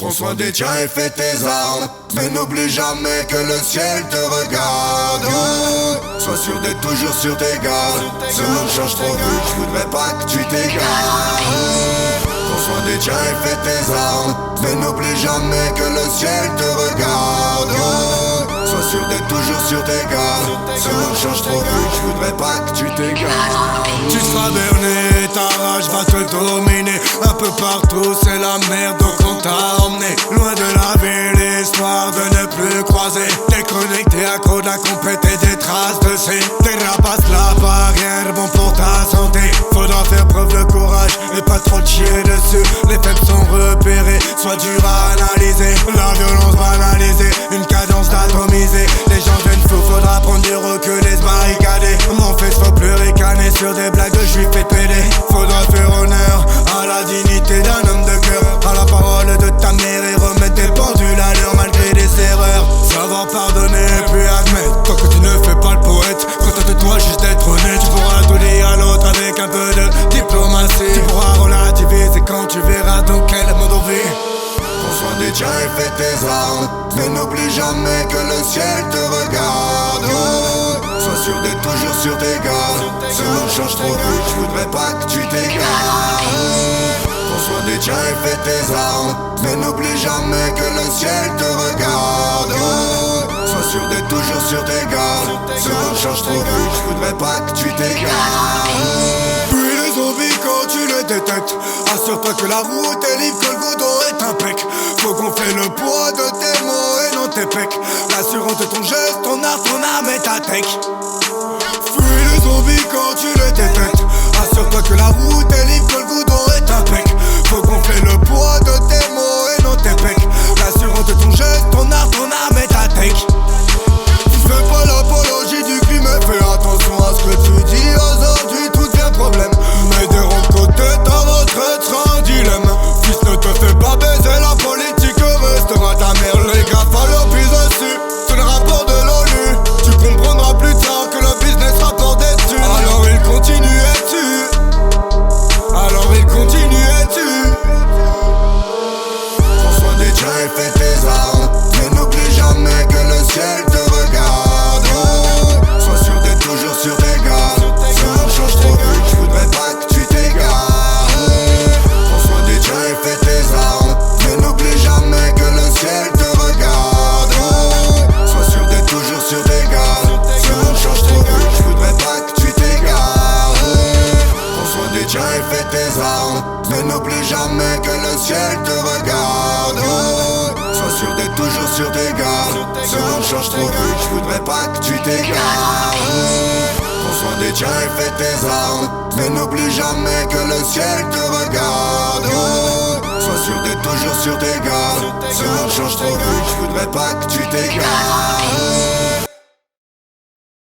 Prends soin des tiens et fais tes armes, mais n'oublie jamais que le ciel te regarde. Sois sûr d'être toujours sur tes gardes. Ce monde change trop vite, je voudrais pas que tu t'égares. Prends soin des tiens et fais tes armes, mais n'oublie jamais que le ciel te regarde. Sois sûr d'être toujours sur tes gardes. Ce monde change trop vite, je voudrais pas que tu t'égares. Tu seras berné, ta rage va te dominer. Un peu partout c'est la merde, donc on t'a emmené loin de la ville, histoire de ne plus croiser. Déconnecté, accro de la compète et des traces de C. Dérapace la barrière, bon pour ta santé. Faudra faire preuve de courage et pas trop te chier dessus. Les faibles sont repérés, sois dur à analyser. La violence banalisée, une cadence d'atomiser. Les gens viennent fous, faudra prendre du recul et se barricader. Mon fils faut plus ricaner sur des blagues de juifs et de pédés. Faudra faire honneur à la dignité d'un homme de cœur, à la parole de ta mère et remettre tes pendules à l'heure malgré des erreurs. Savoir pardonner puis admettre, tant que tu ne fais pas le poète. Contente-toi juste d'être honnête. Tu pourras tout dire à l'autre avec un peu de diplomatie. Tu pourras relativiser quand tu verras dans quel monde on vit. Prends soin des tiens et fais tes armes, mais n'oublie jamais que le ciel te regarde. Sois sûr d'être toujours sur tes gardes. Ce monde change trop vite, je voudrais pas que tu t'égares. Prends soin des tiens et fais tes armes, mais n'oublie jamais que le ciel te regarde. Sois sûr d'être toujours sur tes gardes. Ce monde change trop vite, je voudrais pas que tu t'égares. Puis les zombies quand tu les détectes, assure-toi que la route est libre, que le goudron est impec. Faut gonfler le poids de tes mots et non tes pecs. L'assurance de ton geste, ton art, ton âme et ta tech. Fuis les zombies quand tu les détectes, assure-toi que la route est libre, que le goudron est impec. Faut gonfler le poids de tes mots et non tes pecs. L'assurance de ton geste, ton art, ton âme et ta tech. Fais pas l'apologie du crime et fais attention à ce que tu dis. Aujourd'hui tout devient problème, mais de l'autre côté ta retraite sera un dilemme. Fils, ne te fais pas baiser, la politique restera ta mère. Les gars, falloir plus dessus, c'est le rapport de l'ONU. Tu comprendras plus tard que le business rapporte des thunes. Alors il continue et tue. Alors il continue et tue. Prends soin des tiens et fais tes armes, mais n'oublie jamais que le ciel te regarde. Sois sûr d'être toujours sur tes gardes. Ce monde change trop vite, je voudrais pas que tu t'égares. Prends soin des tiens et fais tes armes, mais n'oublie jamais que le ciel te regarde. Sois sûr d'être toujours sur tes gardes. Ce monde change trop vite, je voudrais pas que tu t'égares. Prends soin des tiens et fais tes armes, mais n'oublie jamais que le ciel te regarde. Sois sûr d'être toujours sur tes gardes. Ce monde change trop vite, je voudrais pas que tu t'égares. Prends soin des tiens et fais tes armes, mais n'oublie jamais que le ciel te regarde. Sois sûr d'être toujours sur tes gardes. Ce monde change trop vite, je voudrais pas que tu t'égares.